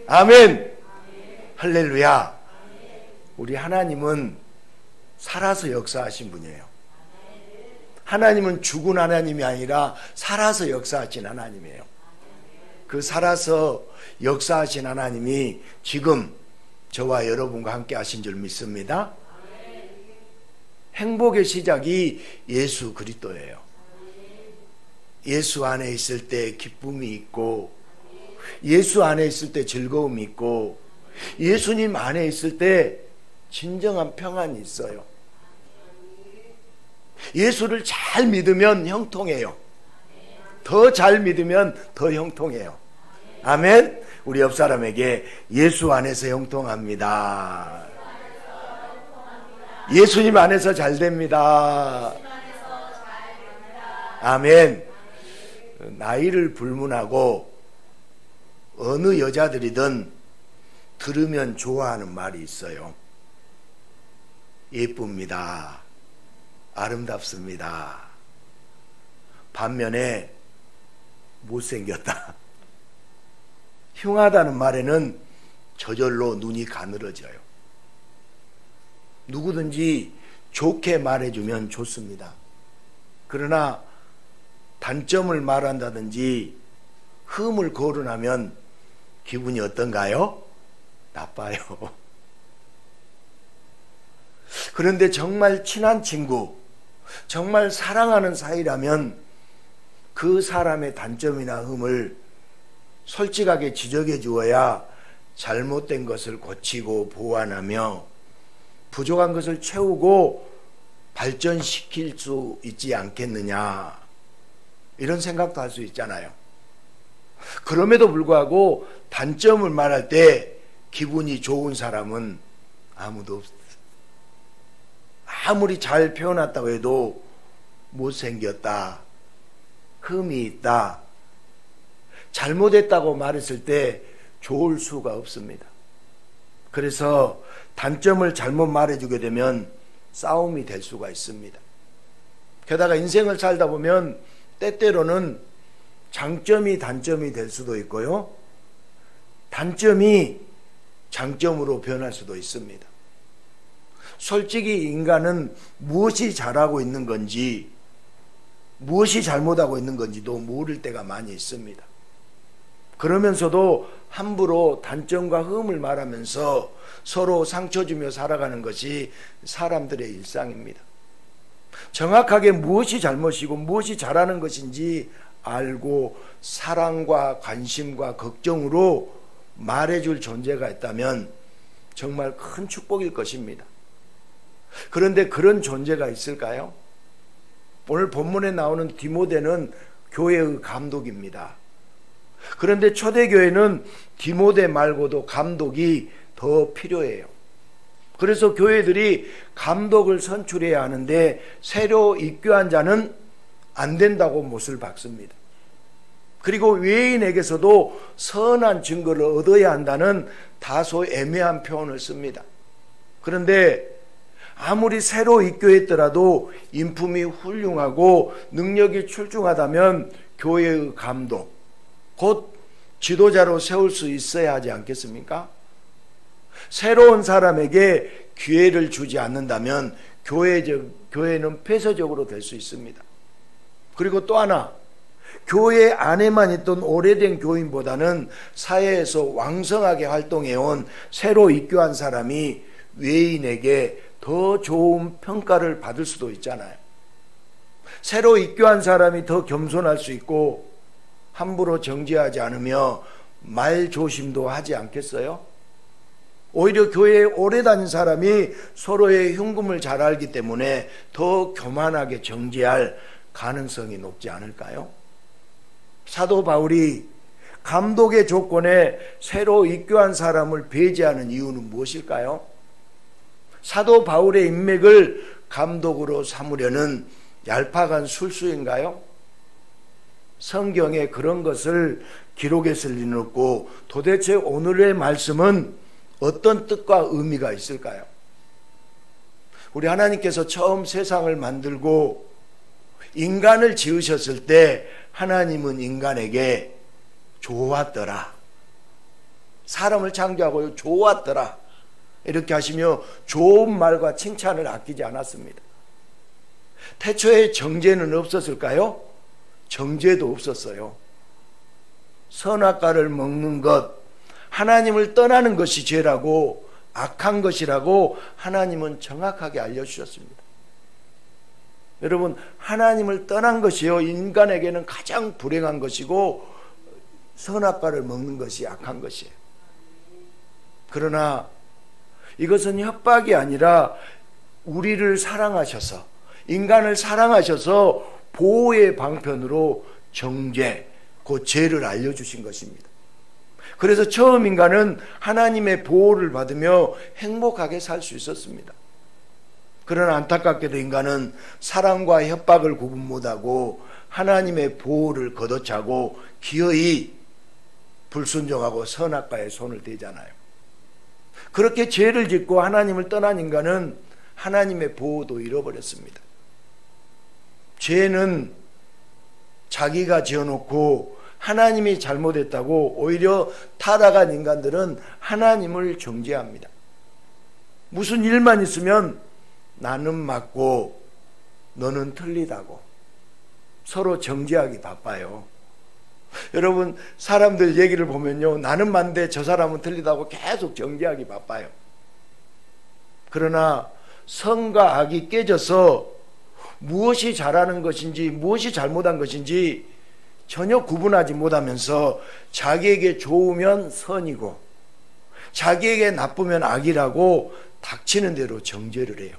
아멘. 할렐루야. 우리 하나님은 살아서 역사하신 분이에요. 하나님은 죽은 하나님이 아니라 살아서 역사하신 하나님이에요. 그 살아서 역사하신 하나님이 지금 저와 여러분과 함께 하신 줄 믿습니다. 행복의 시작이 예수 그리스도예요. 예수 안에 있을 때 기쁨이 있고, 예수 안에 있을 때 즐거움이 있고, 예수님 안에 있을 때 진정한 평안이 있어요. 예수를 잘 믿으면 형통해요. 더 잘 믿으면 더 형통해요. 아멘. 우리 옆 사람에게 예수 안에서 형통합니다. 예수님 안에서 잘 됩니다. 아멘. 나이를 불문하고 어느 여자들이든 들으면 좋아하는 말이 있어요. 예쁩니다. 아름답습니다. 반면에 못생겼다, 흉하다는 말에는 저절로 눈이 가늘어져요. 누구든지 좋게 말해주면 좋습니다. 그러나 단점을 말한다든지 흠을 거론하면 기분이 어떤가요? 나빠요. 그런데 정말 친한 친구, 정말 사랑하는 사이라면 그 사람의 단점이나 흠을 솔직하게 지적해 주어야 잘못된 것을 고치고 보완하며 부족한 것을 채우고 발전시킬 수 있지 않겠느냐, 이런 생각도 할 수 있잖아요. 그럼에도 불구하고 단점을 말할 때 기분이 좋은 사람은 아무도 없어요. 아무리 잘 표현했다고 해도 못생겼다, 흠이 있다, 잘못했다고 말했을 때 좋을 수가 없습니다. 그래서 단점을 잘못 말해주게 되면 싸움이 될 수가 있습니다. 게다가 인생을 살다 보면 때때로는 장점이 단점이 될 수도 있고요, 단점이 장점으로 변할 수도 있습니다. 솔직히 인간은 무엇이 잘하고 있는 건지 무엇이 잘못하고 있는 건지도 모를 때가 많이 있습니다. 그러면서도 함부로 단점과 흠을 말하면서 서로 상처 주며 살아가는 것이 사람들의 일상입니다. 정확하게 무엇이 잘못이고 무엇이 잘하는 것인지 알고 사랑과 관심과 걱정으로 말해줄 존재가 있다면 정말 큰 축복일 것입니다. 그런데 그런 존재가 있을까요? 오늘 본문에 나오는 디모데는 교회의 감독입니다. 그런데 초대교회는 디모데 말고도 감독이 더 필요해요. 그래서 교회들이 감독을 선출해야 하는데 새로 입교한 자는 안 된다고 못을 박습니다. 그리고 외인에게서도 선한 증거를 얻어야 한다는 다소 애매한 표현을 씁니다. 그런데 아무리 새로 입교했더라도 인품이 훌륭하고 능력이 출중하다면 교회의 감독, 곧 지도자로 세울 수 있어야 하지 않겠습니까? 새로운 사람에게 기회를 주지 않는다면 교회는 폐쇄적으로 될 수 있습니다. 그리고 또 하나, 교회 안에만 있던 오래된 교인보다는 사회에서 왕성하게 활동해온 새로 입교한 사람이 외인에게 더 좋은 평가를 받을 수도 있잖아요. 새로 입교한 사람이 더 겸손할 수 있고 함부로 정죄하지 않으며 말조심도 하지 않겠어요? 오히려 교회에 오래 다닌 사람이 서로의 흉금을 잘 알기 때문에 더 교만하게 정죄할 가능성이 높지 않을까요? 사도 바울이 감독의 조건에 새로 입교한 사람을 배제하는 이유는 무엇일까요? 사도 바울의 인맥을 감독으로 삼으려는 얄팍한 술수인가요? 성경에 그런 것을 기록했을 리는 없고 도대체 오늘의 말씀은 어떤 뜻과 의미가 있을까요? 우리 하나님께서 처음 세상을 만들고 인간을 지으셨을 때 하나님은 인간에게 좋았더라, 사람을 창조하고 좋았더라 이렇게 하시며 좋은 말과 칭찬을 아끼지 않았습니다. 태초에 정죄는 없었을까요? 정죄도 없었어요. 선악과를 먹는 것, 하나님을 떠나는 것이 죄라고 악한 것이라고 하나님은 정확하게 알려주셨습니다. 여러분, 하나님을 떠난 것이요, 인간에게는 가장 불행한 것이고 선악과를 먹는 것이 악한 것이에요. 그러나 이것은 협박이 아니라 우리를 사랑하셔서, 인간을 사랑하셔서 보호의 방편으로 정죄, 그 죄를 알려주신 것입니다. 그래서 처음 인간은 하나님의 보호를 받으며 행복하게 살 수 있었습니다. 그러나 안타깝게도 인간은 사랑과 협박을 구분 못하고 하나님의 보호를 걷어차고 기어이 불순종하고 선악과에 손을 대잖아요. 그렇게 죄를 짓고 하나님을 떠난 인간은 하나님의 보호도 잃어버렸습니다. 죄는 자기가 지어놓고 하나님이 잘못했다고 오히려 타락한 인간들은 하나님을 정죄합니다. 무슨 일만 있으면 나는 맞고 너는 틀리다고 서로 정죄하기 바빠요. 여러분, 사람들 얘기를 보면요, 나는 맞는데 저 사람은 틀리다고 계속 정죄하기 바빠요. 그러나 선과 악이 깨져서 무엇이 잘하는 것인지 무엇이 잘못한 것인지 전혀 구분하지 못하면서 자기에게 좋으면 선이고 자기에게 나쁘면 악이라고 닥치는 대로 정죄를 해요.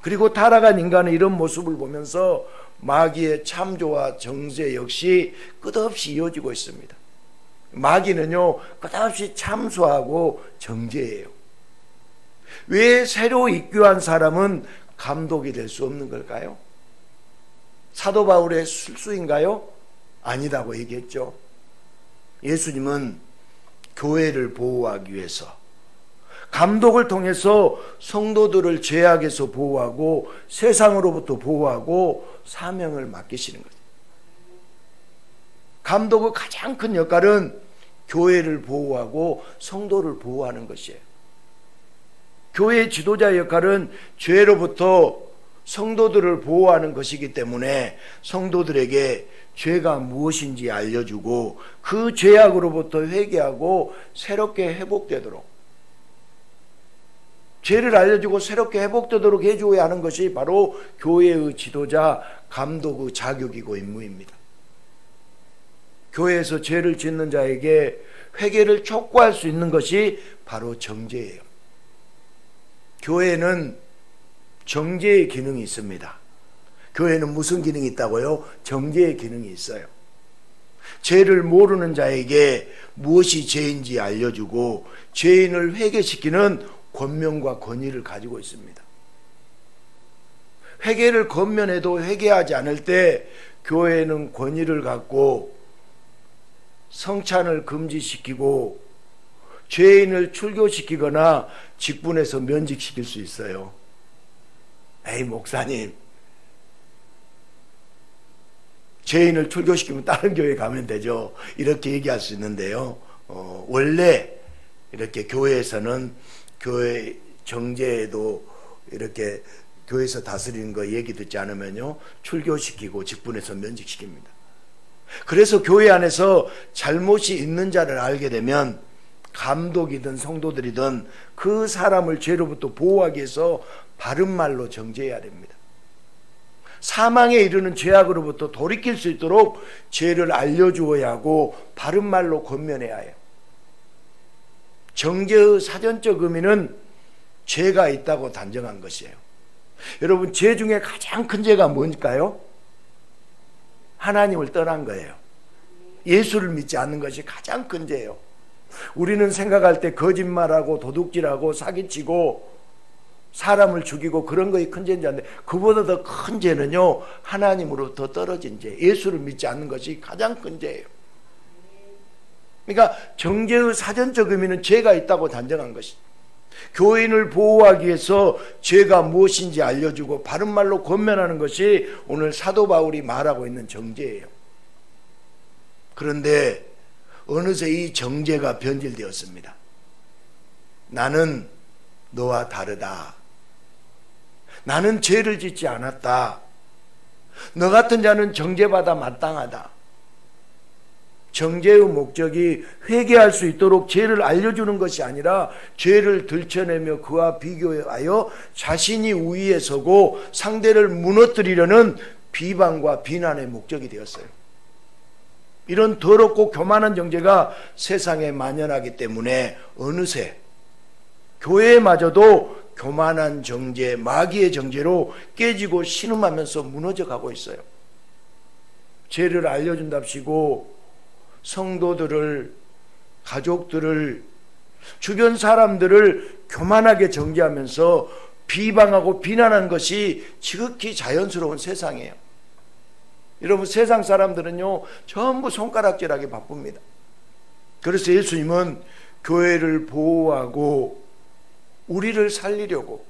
그리고 타락한 인간의 이런 모습을 보면서 마귀의 참조와 정죄 역시 끝없이 이어지고 있습니다. 마귀는요, 끝없이 참소하고 정죄해요. 왜 새로 입교한 사람은 감독이 될 수 없는 걸까요? 사도 바울의 실수인가요? 아니다고 얘기했죠. 예수님은 교회를 보호하기 위해서 감독을 통해서 성도들을 죄악에서 보호하고 세상으로부터 보호하고 사명을 맡기시는 거죠. 감독의 가장 큰 역할은 교회를 보호하고 성도를 보호하는 것이에요. 교회의 지도자의 역할은 죄로부터 성도들을 보호하는 것이기 때문에 성도들에게 죄가 무엇인지 알려주고 그 죄악으로부터 회개하고 새롭게 회복되도록, 죄를 알려주고 새롭게 회복되도록 해줘야 하는 것이 바로 교회의 지도자, 감독의 자격이고 임무입니다. 교회에서 죄를 짓는 자에게 회개를 촉구할 수 있는 것이 바로 정죄예요. 교회는 정죄의 기능이 있습니다. 교회는 무슨 기능이 있다고요? 정죄의 기능이 있어요. 죄를 모르는 자에게 무엇이 죄인지 알려주고 죄인을 회개시키는 권명과 권위를 가지고 있습니다. 회개를 권면해도 회개하지 않을 때 교회는 권위를 갖고 성찬을 금지시키고 죄인을 출교시키거나 직분에서 면직시킬 수 있어요. 에이, 목사님, 죄인을 출교시키면 다른 교회 가면 되죠. 이렇게 얘기할 수 있는데요. 원래 이렇게 교회에서는 교회 정죄에도 이렇게 교회에서 다스리는 거 얘기 듣지 않으면요, 출교시키고 직분에서 면직시킵니다. 그래서 교회 안에서 잘못이 있는 자를 알게 되면 감독이든 성도들이든 그 사람을 죄로부터 보호하기 위해서 바른 말로 정죄해야 됩니다. 사망에 이르는 죄악으로부터 돌이킬 수 있도록 죄를 알려주어야 하고 바른 말로 권면해야 해요. 정죄의 사전적 의미는 죄가 있다고 단정한 것이에요. 여러분, 죄 중에 가장 큰 죄가 뭘까요? 하나님을 떠난 거예요. 예수를 믿지 않는 것이 가장 큰 죄예요. 우리는 생각할 때 거짓말하고 도둑질하고 사기치고 사람을 죽이고 그런 것이 큰 죄인 줄 아는데 그보다 더 큰 죄는요, 하나님으로부터 떨어진 죄, 예수를 믿지 않는 것이 가장 큰 죄예요. 그러니까 정죄의 사전적 의미는 죄가 있다고 단정한 것이, 교인을 보호하기 위해서 죄가 무엇인지 알려주고 바른 말로 권면하는 것이 오늘 사도 바울이 말하고 있는 정죄예요. 그런데 어느새 이 정죄가 변질되었습니다. 나는 너와 다르다. 나는 죄를 짓지 않았다. 너 같은 자는 정죄받아 마땅하다. 정죄의 목적이 회개할 수 있도록 죄를 알려주는 것이 아니라 죄를 들춰내며 그와 비교하여 자신이 우위에 서고 상대를 무너뜨리려는 비방과 비난의 목적이 되었어요. 이런 더럽고 교만한 정죄가 세상에 만연하기 때문에 어느새 교회마저도 교만한 정죄, 마귀의 정죄로 깨지고 신음하면서 무너져 가고 있어요. 죄를 알려준답시고 성도들을, 가족들을, 주변 사람들을 교만하게 정죄하면서 비방하고 비난하는 것이 지극히 자연스러운 세상이에요. 여러분, 세상 사람들은요 전부 손가락질하기 바쁩니다. 그래서 예수님은 교회를 보호하고 우리를 살리려고,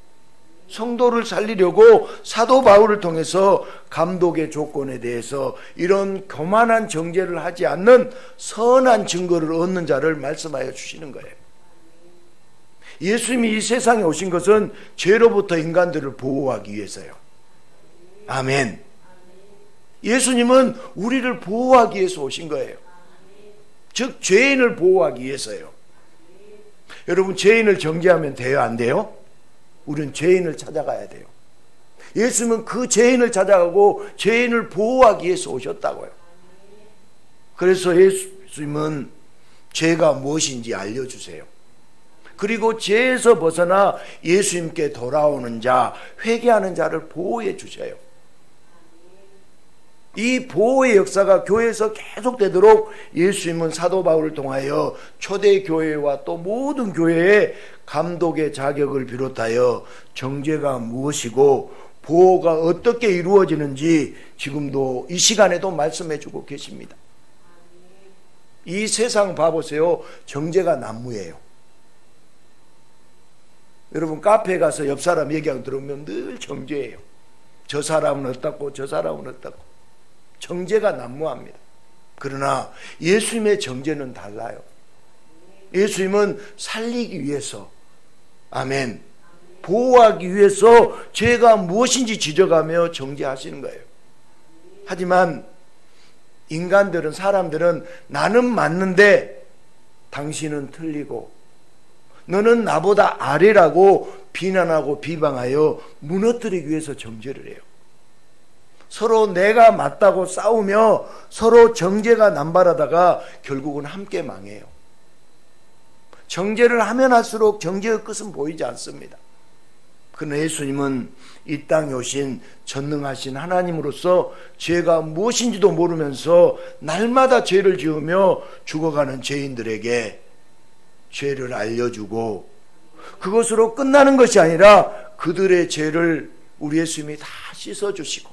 성도를 살리려고 사도 바울을 통해서 감독의 조건에 대해서 이런 교만한 정죄를 하지 않는 선한 증거를 얻는 자를 말씀하여 주시는 거예요. 예수님이 이 세상에 오신 것은 죄로부터 인간들을 보호하기 위해서요. 아멘. 예수님은 우리를 보호하기 위해서 오신 거예요. 즉 죄인을 보호하기 위해서요. 여러분, 죄인을 정죄하면 돼요, 안 돼요? 우리는 죄인을 찾아가야 돼요. 예수님은 그 죄인을 찾아가고 죄인을 보호하기 위해서 오셨다고요. 그래서 예수님은 죄가 무엇인지 알려주세요. 그리고 죄에서 벗어나 예수님께 돌아오는 자, 회개하는 자를 보호해 주셔요. 이 보호의 역사가 교회에서 계속되도록 예수님은 사도 바울을 통하여 초대교회와 또 모든 교회에 감독의 자격을 비롯하여 정죄가 무엇이고 보호가 어떻게 이루어지는지 지금도 이 시간에도 말씀해 주고 계십니다. 이 세상 봐보세요. 정죄가 난무예요. 여러분, 카페에 가서 옆 사람 얘기하고 들으면 늘 정죄예요. 저 사람은 어떻고 저 사람은 어떻고. 정죄가 난무합니다. 그러나 예수님의 정죄는 달라요. 예수님은 살리기 위해서, 아멘, 보호하기 위해서 죄가 무엇인지 지적하며 정죄하시는 거예요. 하지만 인간들은, 사람들은 나는 맞는데 당신은 틀리고 너는 나보다 아래라고 비난하고 비방하여 무너뜨리기 위해서 정죄를 해요. 서로 내가 맞다고 싸우며 서로 정죄가 남발하다가 결국은 함께 망해요. 정죄를 하면 할수록 정죄의 끝은 보이지 않습니다. 그러나 예수님은 이 땅에 오신 전능하신 하나님으로서 죄가 무엇인지도 모르면서 날마다 죄를 지으며 죽어가는 죄인들에게 죄를 알려주고 그것으로 끝나는 것이 아니라 그들의 죄를 우리 예수님이 다 씻어주시고,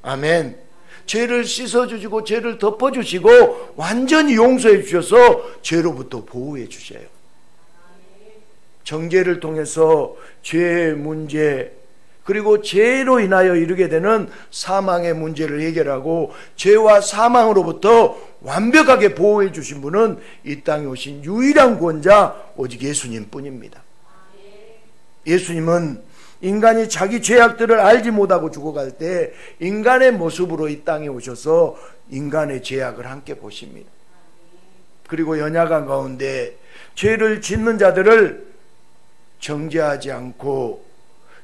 아멘, 죄를 씻어주시고 죄를 덮어주시고 완전히 용서해 주셔서 죄로부터 보호해 주셔요. 정죄를 통해서 죄의 문제, 그리고 죄로 인하여 이르게 되는 사망의 문제를 해결하고 죄와 사망으로부터 완벽하게 보호해 주신 분은 이 땅에 오신 유일한 구원자 오직 예수님 뿐입니다. 예수님은 인간이 자기 죄악들을 알지 못하고 죽어갈 때 인간의 모습으로 이 땅에 오셔서 인간의 죄악을 함께 보십니다. 그리고 연약한 가운데 죄를 짓는 자들을 정죄하지 않고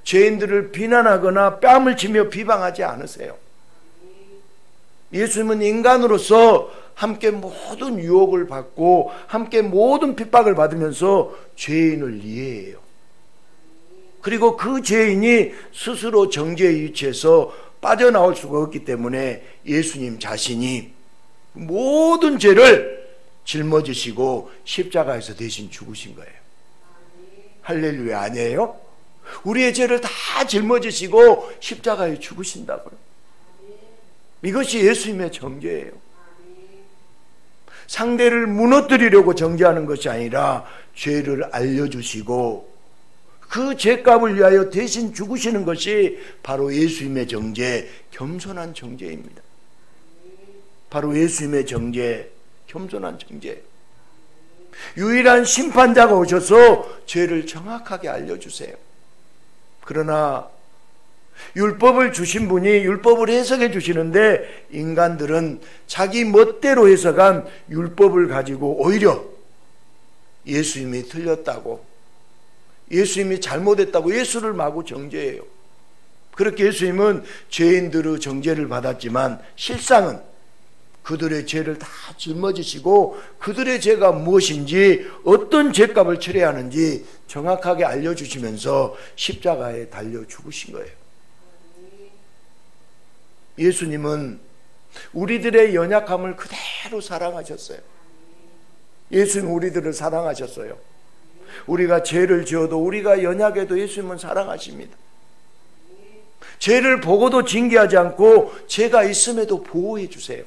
죄인들을 비난하거나 뺨을 치며 비방하지 않으세요. 예수님은 인간으로서 함께 모든 유혹을 받고 함께 모든 핍박을 받으면서 죄인을 이해해요. 그리고 그 죄인이 스스로 정죄의 위치에서 빠져나올 수가 없기 때문에 예수님 자신이 모든 죄를 짊어지시고 십자가에서 대신 죽으신 거예요. 할렐루야, 아니에요? 우리의 죄를 다 짊어지시고 십자가에 죽으신다고요. 이것이 예수님의 정죄예요. 상대를 무너뜨리려고 정죄하는 것이 아니라 죄를 알려주시고 그 죄값을 위하여 대신 죽으시는 것이 바로 예수님의 정죄, 겸손한 정죄입니다. 바로 예수님의 정죄, 겸손한 정죄예요. 유일한 심판자가 오셔서 죄를 정확하게 알려주세요. 그러나 율법을 주신 분이 율법을 해석해 주시는데 인간들은 자기 멋대로 해석한 율법을 가지고 오히려 예수님이 틀렸다고, 예수님이 잘못했다고 예수를 마구 정죄해요. 그렇게 예수님은 죄인들의 정죄를 받았지만 실상은 그들의 죄를 다 짊어지시고 그들의 죄가 무엇인지 어떤 죄값을 치러야 하는지 정확하게 알려주시면서 십자가에 달려 죽으신 거예요. 예수님은 우리들의 연약함을 그대로 사랑하셨어요. 예수님은 우리들을 사랑하셨어요. 우리가 죄를 지어도 우리가 연약해도 예수님은 사랑하십니다. 죄를 보고도 징계하지 않고 죄가 있음에도 보호해 주세요.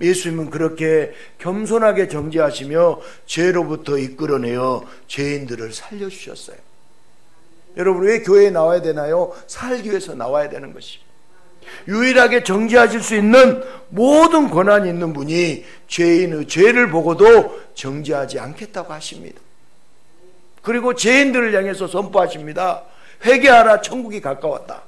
예수님은 그렇게 겸손하게 정죄하시며 죄로부터 이끌어내어 죄인들을 살려주셨어요. 여러분, 왜 교회에 나와야 되나요? 살기 위해서 나와야 되는 것입니다. 유일하게 정죄하실 수 있는 모든 권한이 있는 분이 죄인의 죄를 보고도 정죄하지 않겠다고 하십니다. 그리고 죄인들을 향해서 선포하십니다. 회개하라, 천국이 가까웠다.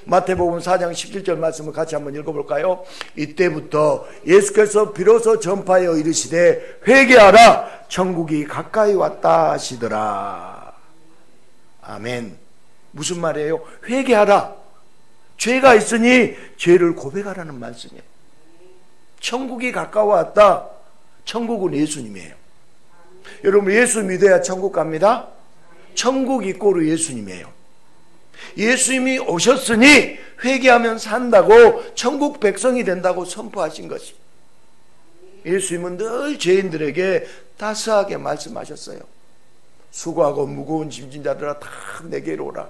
마태복음 4장 17절 말씀을 같이 한번 읽어볼까요? 이때부터 예수께서 비로소 전파하여 이르시되 회개하라, 천국이 가까이 왔다 하시더라. 아멘. 무슨 말이에요? 회개하라. 죄가 있으니 죄를 고백하라는 말씀이에요. 천국이 가까워왔다. 천국은 예수님이에요. 여러분, 예수 믿어야 천국 갑니다. 천국 이꼬르 예수님이에요. 예수님이 오셨으니 회개하면 산다고, 천국 백성이 된다고 선포하신 것입니다. 예수님은 늘 죄인들에게 따스하게 말씀하셨어요. 수고하고 무거운 짐진 자들아 다 내게로 오라.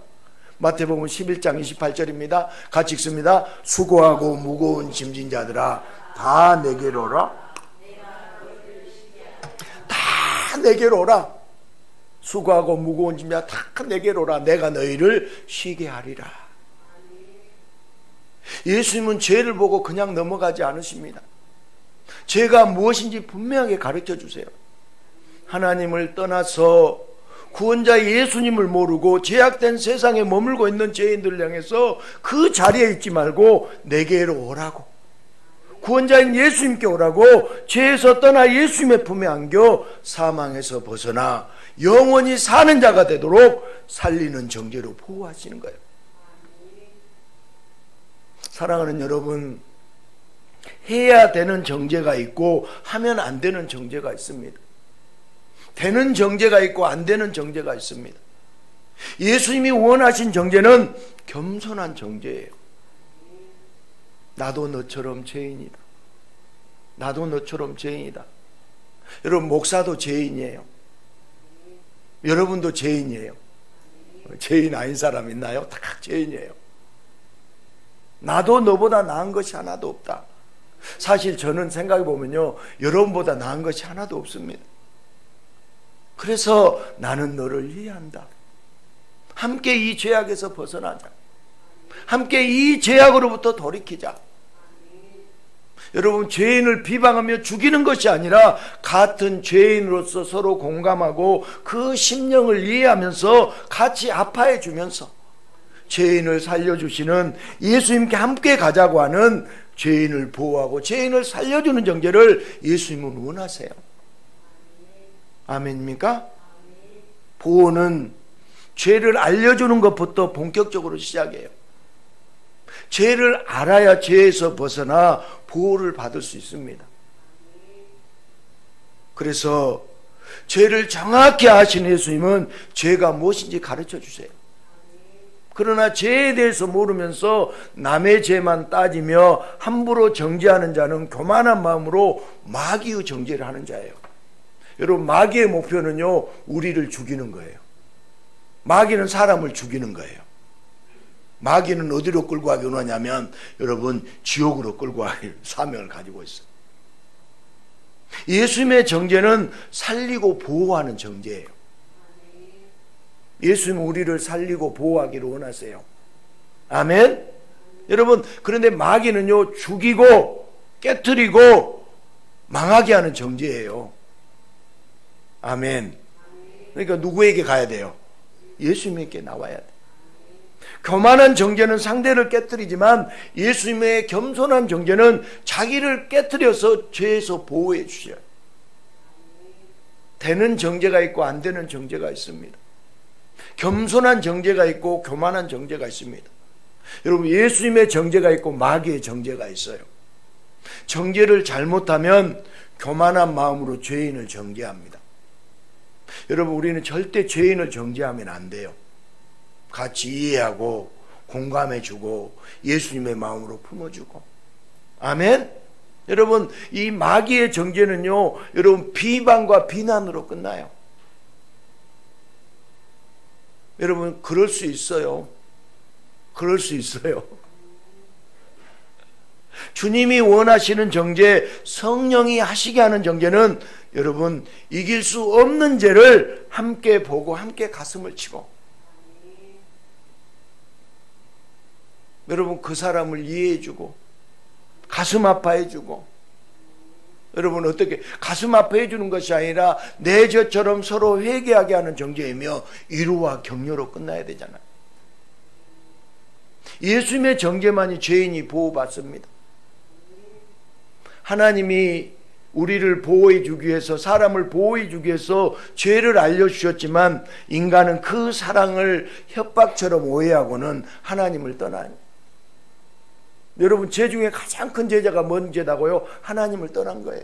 마태복음 11장 28절입니다. 같이 읽습니다. 수고하고 무거운 짐진 자들아 다 내게로 오라. 다 내게로 오라. 수고하고 무거운 짐진 자들아 다 내게로 오라. 내가 너희를 쉬게 하리라. 예수님은 죄를 보고 그냥 넘어가지 않으십니다. 죄가 무엇인지 분명하게 가르쳐 주세요. 하나님을 떠나서 구원자 예수님을 모르고 죄악된 세상에 머물고 있는 죄인들을 향해서 그 자리에 있지 말고 내게로 오라고, 구원자인 예수님께 오라고, 죄에서 떠나 예수님의 품에 안겨 사망에서 벗어나 영원히 사는 자가 되도록 살리는 정죄로 보호하시는 거예요. 사랑하는 여러분, 해야 되는 정죄가 있고 하면 안 되는 정죄가 있습니다. 되는 정죄가 있고 안 되는 정죄가 있습니다. 예수님이 원하신 정죄는 겸손한 정죄예요. 나도 너처럼 죄인이다. 나도 너처럼 죄인이다. 여러분, 목사도 죄인이에요. 여러분도 죄인이에요. 죄인 아닌 사람 있나요? 다 죄인이에요. 나도 너보다 나은 것이 하나도 없다. 사실 저는 생각해 보면요, 여러분보다 나은 것이 하나도 없습니다. 그래서 나는 너를 이해한다. 함께 이 죄악에서 벗어나자. 함께 이 죄악으로부터 돌이키자. 여러분, 죄인을 비방하며 죽이는 것이 아니라 같은 죄인으로서 서로 공감하고 그 심령을 이해하면서 같이 아파해 주면서 죄인을 살려주시는 예수님께 함께 가자고 하는, 죄인을 보호하고 죄인을 살려주는 정죄를 예수님은 원하세요. 아멘입니까? 보호는 죄를 알려주는 것부터 본격적으로 시작해요. 죄를 알아야 죄에서 벗어나 보호를 받을 수 있습니다. 그래서 죄를 정확히 아시는 예수님은 죄가 무엇인지 가르쳐 주세요. 그러나 죄에 대해서 모르면서 남의 죄만 따지며 함부로 정죄하는 자는 교만한 마음으로 마귀의 정죄를 하는 자예요. 여러분, 마귀의 목표는요, 우리를 죽이는 거예요. 마귀는 사람을 죽이는 거예요. 마귀는 어디로 끌고 가기 원하냐면, 여러분, 지옥으로 끌고 갈 사명을 가지고 있어요. 예수님의 정죄는 살리고 보호하는 정죄예요. 예수님은 우리를 살리고 보호하기를 원하세요. 아멘? 여러분, 그런데 마귀는요, 죽이고 깨뜨리고 망하게 하는 정죄예요. 아멘. 그러니까 누구에게 가야 돼요? 예수님에게 나와야 돼요. 교만한 정죄는 상대를 깨뜨리지만 예수님의 겸손한 정죄는 자기를 깨뜨려서 죄에서 보호해 주셔요. 되는 정죄가 있고 안 되는 정죄가 있습니다. 겸손한 정죄가 있고 교만한 정죄가 있습니다. 여러분, 예수님의 정죄가 있고 마귀의 정죄가 있어요. 정죄를 잘못하면 교만한 마음으로 죄인을 정죄합니다. 여러분, 우리는 절대 죄인을 정죄하면 안 돼요. 같이 이해하고 공감해주고 예수님의 마음으로 품어주고. 아멘. 여러분, 이 마귀의 정죄는요, 여러분, 비방과 비난으로 끝나요. 여러분, 그럴 수 있어요. 그럴 수 있어요. 주님이 원하시는 정죄, 성령이 하시게 하는 정죄는 여러분, 이길 수 없는 죄를 함께 보고 함께 가슴을 치고, 여러분, 그 사람을 이해해주고 가슴 아파해주고, 여러분, 어떻게 가슴 아파해주는 것이 아니라 내 죄처럼 서로 회개하게 하는 정죄이며 위로와 격려로 끝나야 되잖아요. 예수님의 정죄만이 죄인이 보호받습니다. 하나님이 우리를 보호해 주기 위해서, 사람을 보호해 주기 위해서 죄를 알려주셨지만 인간은 그 사랑을 협박처럼 오해하고는 하나님을 떠나요. 여러분, 죄 중에 가장 큰 죄가 뭔 죄다고요? 하나님을 떠난 거예요.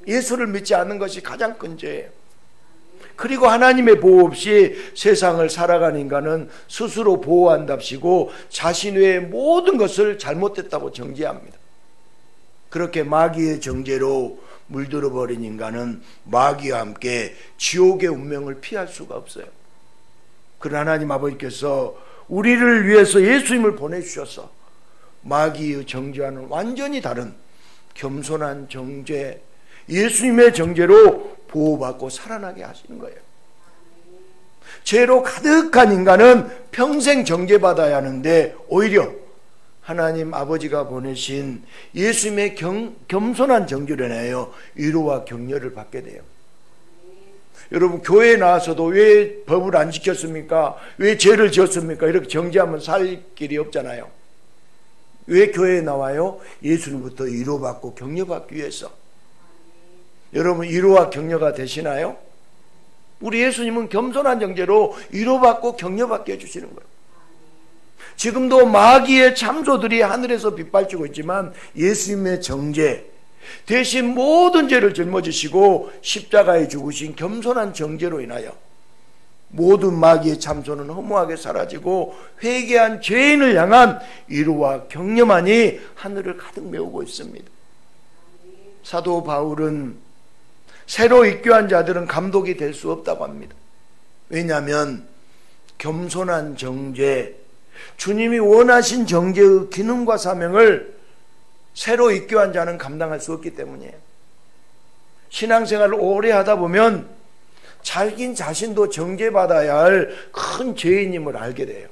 예수를 믿지 않는 것이 가장 큰 죄예요. 그리고 하나님의 보호 없이 세상을 살아가는 인간은 스스로 보호한답시고 자신 외의 모든 것을 잘못됐다고 정죄합니다. 그렇게 마귀의 정죄로 물들어 버린 인간은 마귀와 함께 지옥의 운명을 피할 수가 없어요. 그러나 하나님 아버지께서 우리를 위해서 예수님을 보내주셔서 마귀의 정죄와는 완전히 다른 겸손한 정죄, 예수님의 정죄로 보호받고 살아나게 하시는 거예요. 죄로 가득한 인간은 평생 정죄받아야 하는데 오히려 하나님 아버지가 보내신 예수님의 겸손한 정죄로 인하여 위로와 격려를 받게 돼요. 여러분, 교회에 나와서도 왜 법을 안 지켰습니까? 왜 죄를 지었습니까? 이렇게 정죄하면 살 길이 없잖아요. 왜 교회에 나와요? 예수님부터 위로받고 격려받기 위해서. 여러분, 위로와 격려가 되시나요? 우리 예수님은 겸손한 정죄로 위로받고 격려받게 해주시는 거예요. 지금도 마귀의 참소들이 하늘에서 빗발치고 있지만 예수님의 정죄 대신 모든 죄를 짊어지시고 십자가에 죽으신 겸손한 정죄로 인하여 모든 마귀의 참소는 허무하게 사라지고 회개한 죄인을 향한 위로와 격려만이 하늘을 가득 메우고 있습니다. 사도 바울은 새로 입교한 자들은 감독이 될 수 없다고 합니다. 왜냐하면 겸손한 정죄, 주님이 원하신 정죄의 기능과 사명을 새로 입교한 자는 감당할 수 없기 때문이에요. 신앙생활을 오래 하다 보면 자기 자신도 정죄받아야 할 큰 죄인임을 알게 돼요.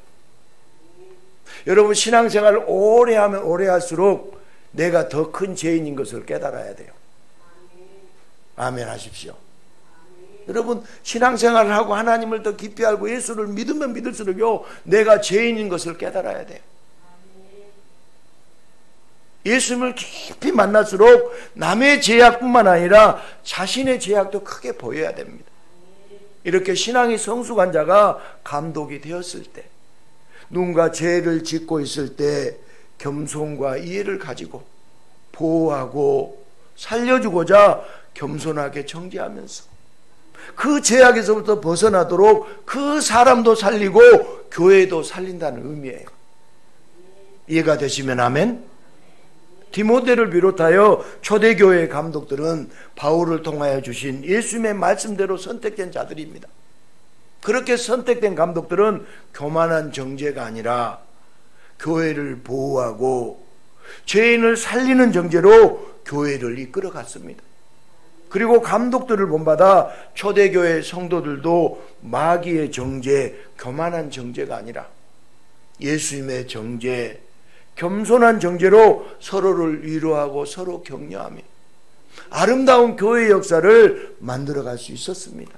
여러분, 신앙생활을 오래 하면 오래 할수록 내가 더 큰 죄인인 것을 깨달아야 돼요. 아멘 하십시오. 여러분, 신앙생활을 하고 하나님을 더 깊이 알고 예수를 믿으면 믿을수록요, 내가 죄인인 것을 깨달아야 돼요. 예수님을 깊이 만날수록 남의 죄악뿐만 아니라 자신의 죄악도 크게 보여야 됩니다. 이렇게 신앙이 성숙한 자가 감독이 되었을 때, 누군가 죄를 짓고 있을 때 겸손과 이해를 가지고 보호하고 살려주고자 겸손하게 정죄하면서 그 죄악에서부터 벗어나도록 그 사람도 살리고 교회도 살린다는 의미예요. 이해가 되시면 아멘. 디모데를 비롯하여 초대교회의 감독들은 바울을 통하여 주신 예수님의 말씀대로 선택된 자들입니다. 그렇게 선택된 감독들은 교만한 정죄가 아니라 교회를 보호하고 죄인을 살리는 정죄로 교회를 이끌어 갔습니다. 그리고 감독들을 본받아 초대교회 성도들도 마귀의 정죄, 교만한 정죄가 아니라 예수님의 정죄, 겸손한 정죄로 서로를 위로하고 서로 격려하며 아름다운 교회 역사를 만들어갈 수 있었습니다.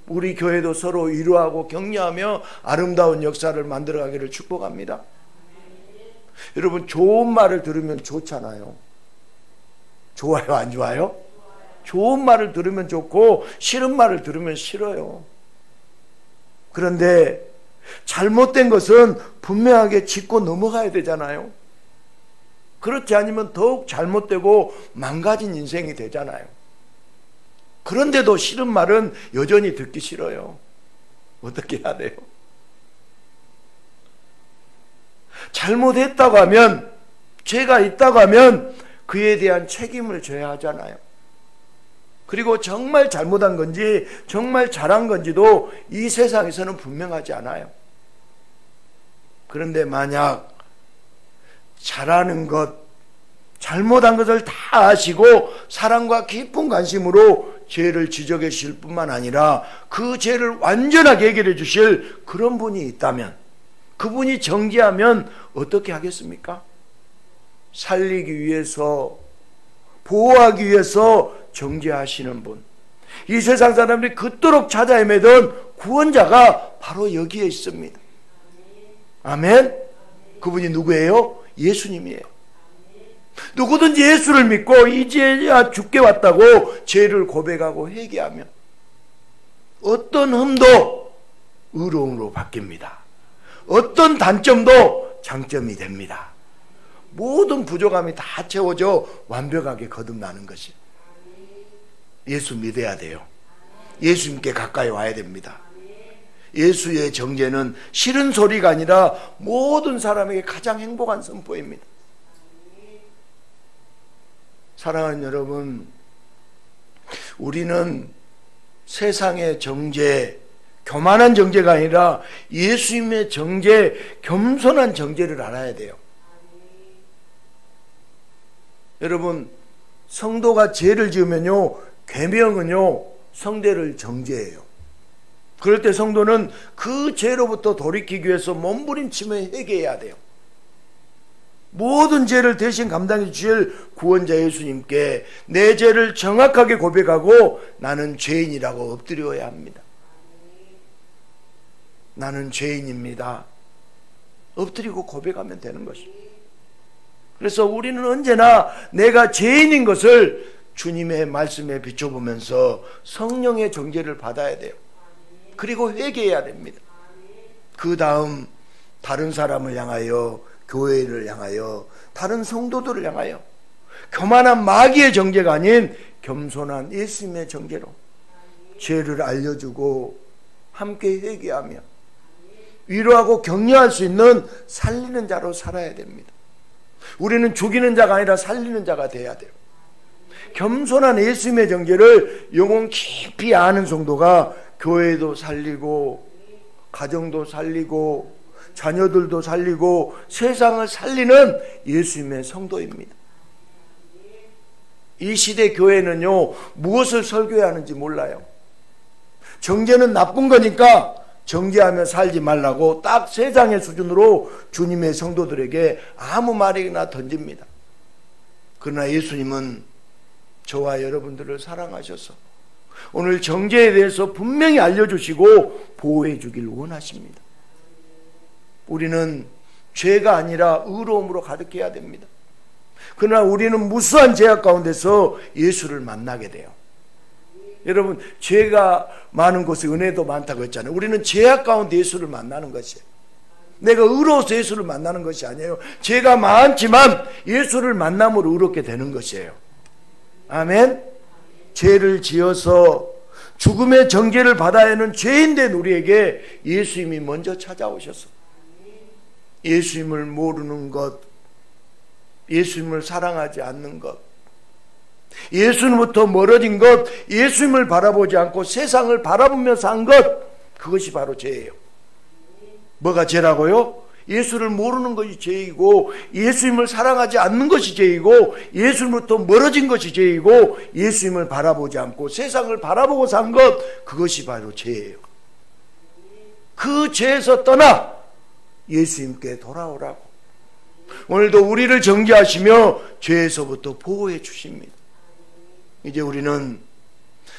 우리 교회도 서로 위로하고 격려하며 아름다운 역사를 만들어가기를 축복합니다. 여러분, 좋은 말을 들으면 좋잖아요. 좋아요, 안 좋아요? 좋은 말을 들으면 좋고 싫은 말을 들으면 싫어요. 그런데 잘못된 것은 분명하게 짚고 넘어가야 되잖아요. 그렇지 않으면 더욱 잘못되고 망가진 인생이 되잖아요. 그런데도 싫은 말은 여전히 듣기 싫어요. 어떻게 해야 돼요? 잘못했다고 하면, 죄가 있다고 하면 그에 대한 책임을 져야 하잖아요. 그리고 정말 잘못한 건지 정말 잘한 건지도 이 세상에서는 분명하지 않아요. 그런데 만약 잘하는 것, 잘못한 것을 다 아시고 사랑과 깊은 관심으로 죄를 지적해 주실 뿐만 아니라 그 죄를 완전하게 해결해 주실 그런 분이 있다면, 그분이 정죄하면 어떻게 하겠습니까? 살리기 위해서, 보호하기 위해서 정죄하시는 분, 이 세상 사람들이 그토록 찾아 헤매던 구원자가 바로 여기에 있습니다. 아멘. 그분이 누구예요? 예수님이에요. 누구든지 예수를 믿고 이제야 죽게 왔다고 죄를 고백하고 회개하면 어떤 흠도 의로움으로 바뀝니다. 어떤 단점도 장점이 됩니다. 모든 부족함이 다 채워져 완벽하게 거듭나는 것이. 예수 믿어야 돼요. 예수님께 가까이 와야 됩니다. 예수의 정죄는 싫은 소리가 아니라 모든 사람에게 가장 행복한 선포입니다. 사랑하는 여러분, 우리는 세상의 정죄, 교만한 정죄가 아니라 예수님의 정죄, 겸손한 정죄를 알아야 돼요. 여러분, 성도가 죄를 지으면요, 계명은요, 성대를 정죄해요. 그럴 때 성도는 그 죄로부터 돌이키기 위해서 몸부림치며 회개해야 돼요. 모든 죄를 대신 감당해 주실 구원자 예수님께 내 죄를 정확하게 고백하고 나는 죄인이라고 엎드려야 합니다. 나는 죄인입니다. 엎드리고 고백하면 되는 것입니다. 그래서 우리는 언제나 내가 죄인인 것을 주님의 말씀에 비춰보면서 성령의 정죄를 받아야 돼요. 그리고 회개해야 됩니다. 그 다음 다른 사람을 향하여, 교회를 향하여, 다른 성도들을 향하여 교만한 마귀의 정죄가 아닌 겸손한 예수님의 정죄로 죄를 알려주고 함께 회개하며 위로하고 격려할 수 있는 살리는 자로 살아야 됩니다. 우리는 죽이는 자가 아니라 살리는 자가 돼야 돼요. 겸손한 예수님의 정죄를 영혼 깊이 아는 성도가 교회도 살리고 가정도 살리고 자녀들도 살리고 세상을 살리는 예수님의 성도입니다. 이 시대 교회는요, 무엇을 설교해야 하는지 몰라요. 정죄는 나쁜 거니까 정죄하며 살지 말라고 딱 세상의 수준으로 주님의 성도들에게 아무 말이나 던집니다. 그러나 예수님은 저와 여러분들을 사랑하셔서 오늘 정죄에 대해서 분명히 알려주시고 보호해 주길 원하십니다. 우리는 죄가 아니라 의로움으로 가득해야 됩니다. 그러나 우리는 무수한 죄악 가운데서 예수를 만나게 돼요. 여러분, 죄가 많은 곳에 은혜도 많다고 했잖아요. 우리는 죄악 가운데 예수를 만나는 것이에요. 내가 의로워서 예수를 만나는 것이 아니에요. 죄가 많지만 예수를 만남으로 의롭게 되는 것이에요. 아멘. 죄를 지어서 죽음의 정죄를 받아야 하는 죄인된 우리에게 예수님이 먼저 찾아오셔서 예수님을 모르는 것, 예수님을 사랑하지 않는 것, 예수님부터 멀어진 것, 예수님을 바라보지 않고 세상을 바라보며 산 것, 그것이 바로 죄예요. 뭐가 죄라고요? 예수를 모르는 것이 죄이고 예수님을 사랑하지 않는 것이 죄이고 예수님부터 멀어진 것이 죄이고 예수님을 바라보지 않고 세상을 바라보고 산 것, 그것이 바로 죄예요. 그 죄에서 떠나 예수님께 돌아오라고 오늘도 우리를 정죄하시며 죄에서부터 보호해 주십니다. 우리는 죄가 많은 곳에 은혜도 많다고 했잖아요. 우리는 죄가 많지만 예수를 만남으로 의롭게 되는 것이에요. 이제 우리는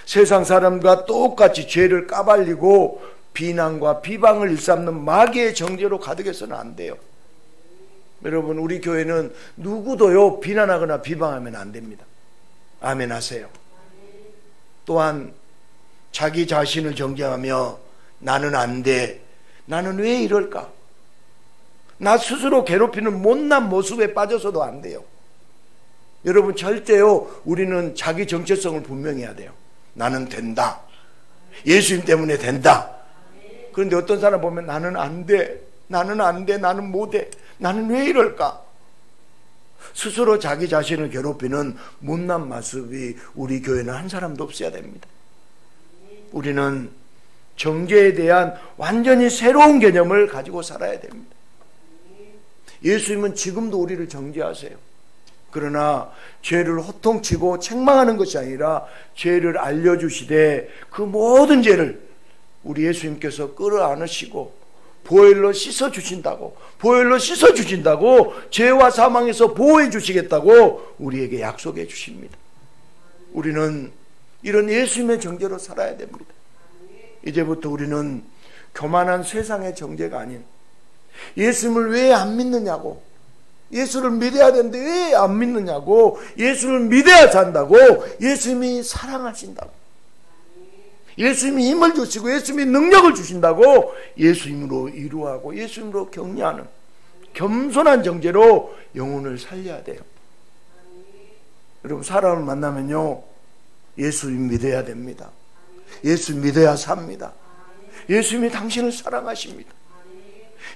세상 사람과 똑같이 죄를 까발리고 비난과 비방을 일삼는 마귀의 정죄로 가득해서는 안 돼요. 여러분, 우리 교회는 누구도요 비난하거나 비방하면 안 됩니다. 아멘 하세요. 또한 자기 자신을 정죄하며 나는 안 돼, 나는 왜 이럴까, 나 스스로 괴롭히는 못난 모습에 빠져서도 안 돼요. 여러분, 절대요 우리는 자기 정체성을 분명히 해야 돼요. 나는 된다, 예수님 때문에 된다. 그런데 어떤 사람 보면 나는 안 돼, 나는 안 돼, 나는 못해, 나는 왜 이럴까, 스스로 자기 자신을 괴롭히는 못난 모습이 우리 교회는 한 사람도 없어야 됩니다. 우리는 정죄에 대한 완전히 새로운 개념을 가지고 살아야 됩니다. 예수님은 지금도 우리를 정죄하세요. 그러나 죄를 호통치고 책망하는 것이 아니라 죄를 알려주시되 그 모든 죄를 우리 예수님께서 끌어안으시고 보혈로 씻어주신다고, 보혈로 씻어주신다고, 죄와 사망에서 보호해 주시겠다고 우리에게 약속해 주십니다. 우리는 이런 예수님의 정죄로 살아야 됩니다. 이제부터 우리는 교만한 세상의 정죄가 아닌 예수님을 왜 안 믿느냐고, 예수를 믿어야 되는데 왜 안 믿느냐고, 예수를 믿어야 산다고, 예수님이 사랑하신다고, 예수님이 힘을 주시고 예수님이 능력을 주신다고 예수님으로 이루하고 예수님으로 격려하는 겸손한 정죄로 영혼을 살려야 돼요. 여러분, 사람을 만나면요 예수님 믿어야 됩니다. 예수 믿어야 삽니다. 예수님이 당신을 사랑하십니다.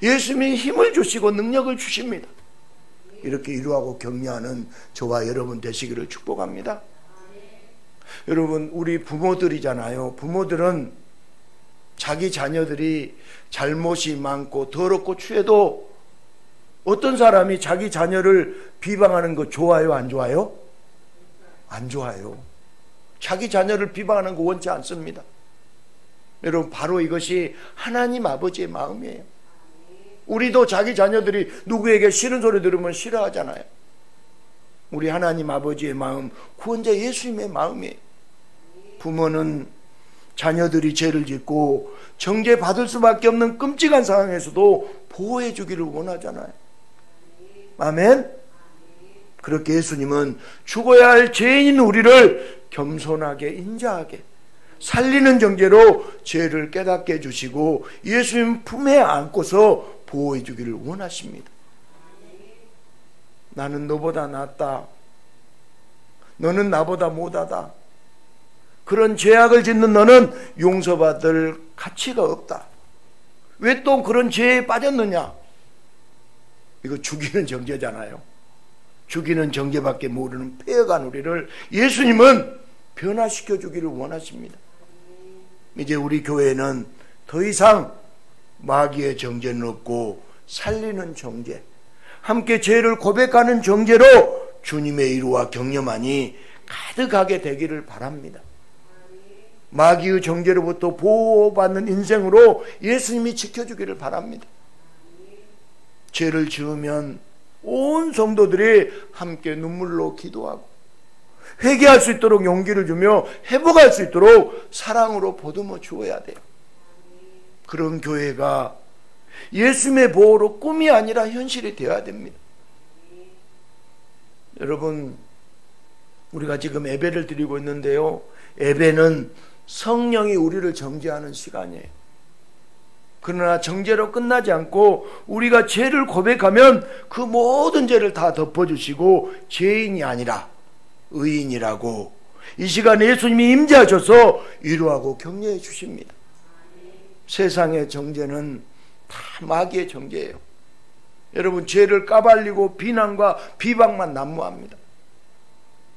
예수님이 힘을 주시고 능력을 주십니다. 이렇게 이루하고 격려하는 저와 여러분 되시기를 축복합니다. 여러분, 우리 부모들이잖아요. 부모들은 자기 자녀들이 잘못이 많고 더럽고 추해도 어떤 사람이 자기 자녀를 비방하는 거 좋아요, 안 좋아요? 안 좋아요. 자기 자녀를 비방하는 거 원치 않습니다. 여러분, 바로 이것이 하나님 아버지의 마음이에요. 우리도 자기 자녀들이 누구에게 싫은 소리 들으면 싫어하잖아요. 우리 하나님 아버지의 마음, 구원자 예수님의 마음이에요. 부모는 자녀들이 죄를 짓고 정죄받을 수밖에 없는 끔찍한 상황에서도 보호해 주기를 원하잖아요. 아멘? 그렇게 예수님은 죽어야 할 죄인인 우리를 겸손하게 인자하게 살리는 정죄로 죄를 깨닫게 해주시고 예수님 품에 안고서 보호해 주기를 원하십니다. 나는 너보다 낫다, 너는 나보다 못하다, 그런 죄악을 짓는 너는 용서받을 가치가 없다, 왜 또 그런 죄에 빠졌느냐, 이거 죽이는 정죄잖아요. 죽이는 정죄밖에 모르는 폐역한 우리를 예수님은 변화시켜 주기를 원하십니다. 이제 우리 교회는 더 이상 마귀의 정죄는 없고 살리는 정죄, 함께 죄를 고백하는 정죄로 주님의 이루와 격려만이 가득하게 되기를 바랍니다. 마귀의 정죄로부터 보호받는 인생으로 예수님이 지켜주기를 바랍니다. 죄를 지으면 온 성도들이 함께 눈물로 기도하고 회개할 수 있도록 용기를 주며 회복할 수 있도록 사랑으로 보듬어 주어야 돼요. 그런 교회가 예수님의 보호로 꿈이 아니라 현실이 되어야 됩니다. 여러분, 우리가 지금 예배를 드리고 있는데요, 예배는 성령이 우리를 정죄하는 시간이에요. 그러나 정죄로 끝나지 않고 우리가 죄를 고백하면 그 모든 죄를 다 덮어주시고 죄인이 아니라 의인이라고 이 시간에 예수님이 임재하셔서 위로하고 격려해 주십니다. 세상의 정죄는 다 마귀의 정죄예요. 여러분, 죄를 까발리고 비난과 비방만 난무합니다.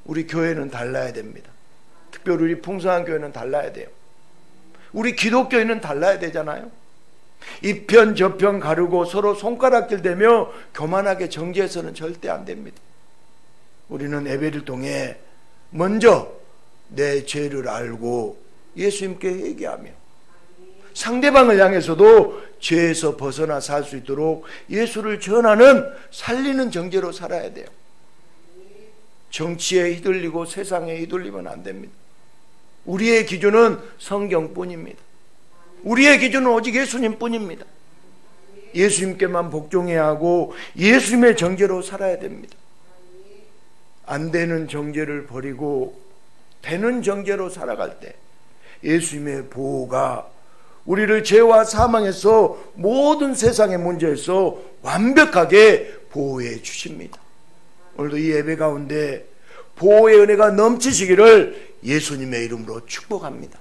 우리 교회는 달라야 됩니다. 특별히 우리 풍성한 교회는 달라야 돼요. 우리 기독교인은 달라야 되잖아요. 이편 저편 가르고 서로 손가락질 대며 교만하게 정죄해서는 절대 안 됩니다. 우리는 예배를 통해 먼저 내 죄를 알고 예수님께 회개하며 상대방을 향해서도 죄에서 벗어나 살 수 있도록 예수를 전하는 살리는 정죄로 살아야 돼요. 정치에 휘둘리고 세상에 휘둘리면 안 됩니다. 우리의 기준은 성경뿐입니다. 우리의 기준은 오직 예수님뿐입니다. 예수님께만 복종해야 하고 예수님의 정죄로 살아야 됩니다. 안 되는 정죄를 버리고 되는 정죄로 살아갈 때 예수님의 보호가 우리를 죄와 사망에서 모든 세상의 문제에서 완벽하게 보호해 주십니다. 오늘도 이 예배 가운데 보호의 은혜가 넘치시기를 예수님의 이름으로 축복합니다.